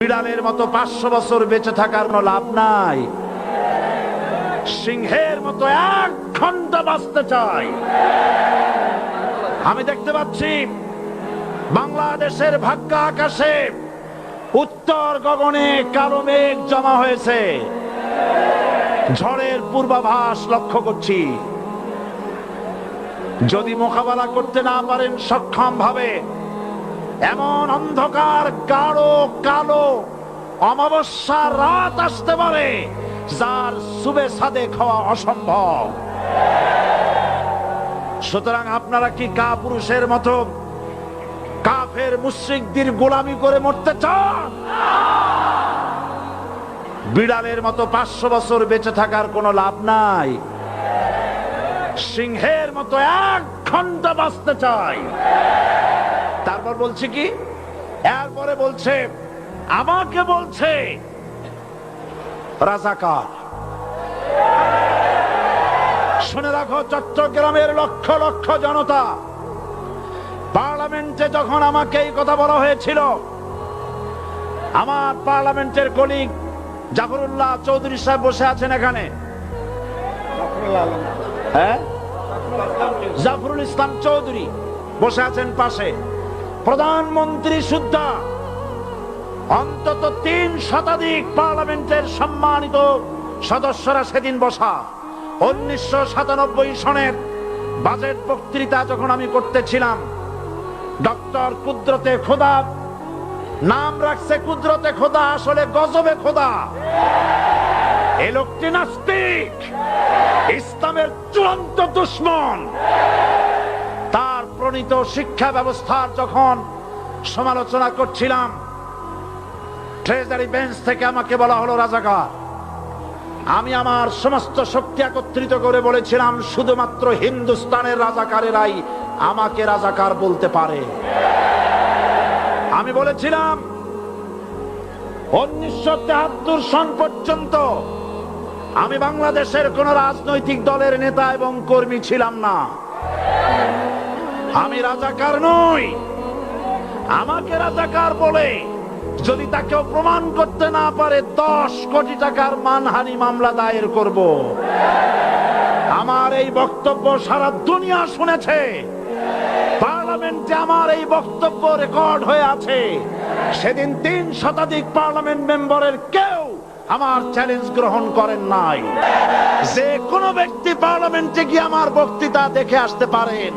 বিড়ালের মতো 500 বছর বেঁচে থাকার কোনো লাভ নাই। সিংহের মতো 1 ঘন্টা বাঁচতে চাই। আমি দেখতে পাচ্ছি বাংলাদেশের ভাগ্য আকাশে উত্তর গগনে কালো মেঘ জমা হয়েছে। ঝড়ের পূর্বাভাস লক্ষ্য করছি। যদি মোকাবেলা করতে না পারেন সক্ষম ভাবে, এমন অন্ধকার গাঢ় কালো অমাবস্যার রাত আসতে পারে যার সুবে সাদেক হওয়া অসম্ভব। সুতরাং আপনারা কি কাপুরুষের মতো কাফের মুশরিকদের গোলামি করে মরতে চান? বিড়ালের মতো 500 বছর বেঁচে থাকার কোনো লাভ নাই। সিংহের মতো 1 ঘন্টা বাঁচতে চাই। তারপর বলছে কি, এরপরে বলছে, আমাকে বলছে রাজাকার। শুনে রাখো চট্টগ্রামের লক্ষ লক্ষ জনতা, পার্লামেন্টে যখন আমাকে এই কথা বলা হয়েছিল, আমার পার্লামেন্টের কলিগ জাফরুল্লাহ চৌধুরী সাহেব বসে আছেন এখানে, হ্যাঁ, জাফরুল ইসলাম চৌধুরী বসে আছেন পাশে, প্রধানমন্ত্রী সুদ্ধা, অন্তত 3 শতাধিক পার্লামেন্টের সম্মানিত সদস্যরা সেদিন বসা। 1997 সনের বাজেট বক্তৃতা যখন আমি করতেছিলাম, ডক্টর কুদরতে খোদা, নাম রাখছে কুদরতে খোদা, আসলে গজবে খোদা। এই লোকটি নাস্তিক, ইসলামের চূড়ান্ত দুশমন। তার প্রণীত শিক্ষা ব্যবস্থার যখন সমালোচনা করছিলাম, ট্রেজারি বেঞ্চ থেকে আমাকে বলা হলো রাজাকার। আমি আমার সমস্ত শক্তি একত্রিত করে বলেছিলাম, শুধুমাত্র হিন্দুস্তানের রাজাকারেরাই আমাকে রাজাকার বলতে পারে। আমি বলেছিলাম 1973 সন পর্যন্ত আমি বাংলাদেশের কোন রাজনৈতিক দলের নেতা এবং কর্মী ছিলাম না। আমি রাজাকার নই। আমাকে রাজাকার বলে যদি তাকে প্রমাণ করতে না পারে 10 কোটি টাকার মানহানি মামলা দায়ের করব। আমার এই বক্তব্য সারা দুনিয়া শুনেছে। পার্লামেন্টে আমার এই বক্তব্য রেকর্ড হয়ে আছে। সেদিন 3 শতাধিক পার্লামেন্ট মেম্বারের কেউ আমার চ্যালেঞ্জ গ্রহণ করেন নাই। যে কোনো ব্যক্তি পার্লামেন্টে গিয়ে আমার বক্তৃতা দেখে আসতে পারেন।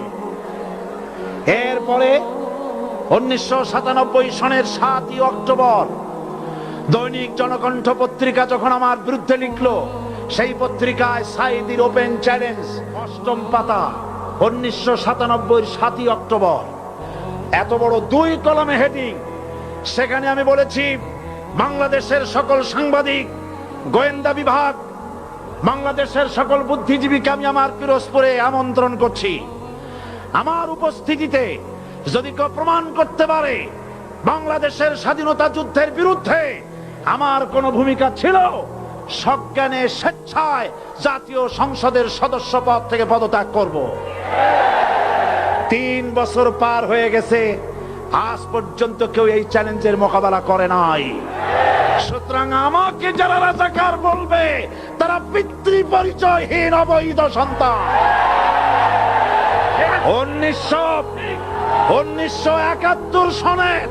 এরপরে 1997 সনের 7 অক্টোবর দৈনিক জনকণ্ঠ পত্রিকা যখন আমার বিরুদ্ধে লিখলো, সেই পত্রিকায় সাইদির ওপেন চ্যালেঞ্জ 8ম পাতা, 1997 7 অক্টোবর, এত বড় 2 কলমে হেডিং। সেখানে আমি বলেছি, বাংলাদেশের সকল সাংবাদিক, গোয়েন্দা বিভাগ, বাংলাদেশের সকল বুদ্ধিজীবীকে আমি আমার পিরোজপুরে আমন্ত্রণ করছি। আমার উপস্থিতিতে যদি কেউ প্রমাণ করতে পারে বাংলাদেশের স্বাধীনতা যুদ্ধের বিরুদ্ধে আমার কোনো ভূমিকা ছিল, সজ্ঞানে স্বেচ্ছায় জাতীয় সংসদের সদস্য পদ থেকে পদত্যাগ করব। 3 বছর পার হয়ে গেছে, আজ পর্যন্ত কেউ এই চ্যালেঞ্জের মোকাবেলা করে নাই। সুতরাং আমাকে যারা রাজাকার বলবে তারা পিতৃ পরিচয়হীন অবৈধ সন্তান। 1971 সনের,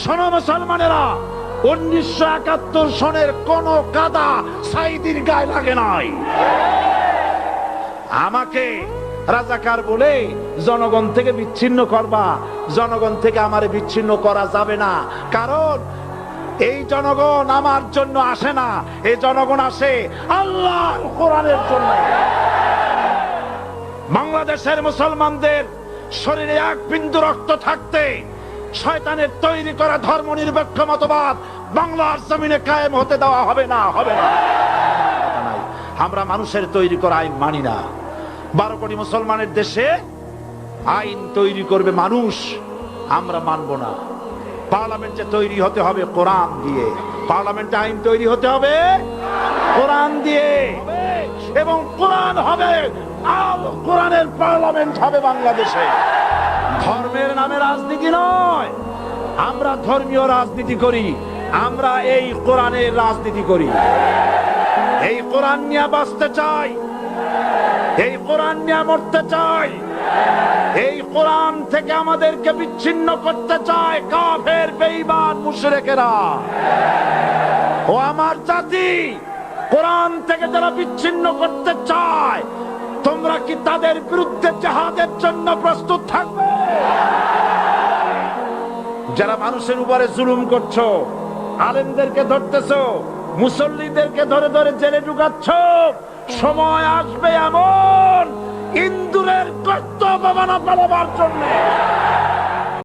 শোনো মুসলমানেরা, 1971 সনের কোন কাদা সাইদির গায়ে লাগে নাই। আমাকে রাজাকার বলে জনগণ থেকে বিচ্ছিন্ন করবা। জনগণ থেকে আমারে বিচ্ছিন্ন করা যাবে না, কারণ এই জনগণ আমার জন্য আসে না। এই জনগণ আসে আল্লাহর কোরআনের জন্য। বাংলাদেশের মুসলমানদের শরীরে 1 বিন্দু রক্ত থাকতে শয়তানের তৈরি করা ধর্মনিরপেক্ষ মতবাদ বাংলার জমিনে কায়েম হতে দেওয়া হবে না, হবে না। আমরা মানুষের তৈরি করা আইন মানি না। 12 কোটি মুসলমানের দেশে আইন তৈরি করবে মানুষ, আমরা মানব না। পার্লামেন্টে তৈরি হতে হবে কোরআন দিয়ে। পার্লামেন্টে আইন তৈরি হতে হবে কোরআন দিয়ে, এবং কোরআন হবে, আল কোরআনের পার্লামেন্ট হবে বাংলাদেশে। ধর্মের নামে রাজনীতি নয়। আমরা ধর্মীয় রাজনীতি করি, আমরা এই কোরআনের রাজনীতি করি, এই কোরআন নিয়ে বাঁচতে চাই, এই কোরআন নিয়ে মরতে চাই, এই কোরআন থেকে আমাদেরকে বিচ্ছিন্ন করতে চায় কাফের বেঈমান মুশরিকেরা। ও আমার জাতি, কোরআন থেকে যারা বিচ্ছিন্ন করতে চায়, তোমরা কি তাদের বিরুদ্ধে জিহাদের জন্য প্রস্তুত থাকবে? যারা মানুষের উপরে জুলুম করছো, আলেমদেরকে ধরতেছো, মুসল্লিদেরকে ধরে ধরে জেলে ঢুকাচ্ছ, সময় আসবে এমন ইন্দুরের কর্তব্য পালবার জন্য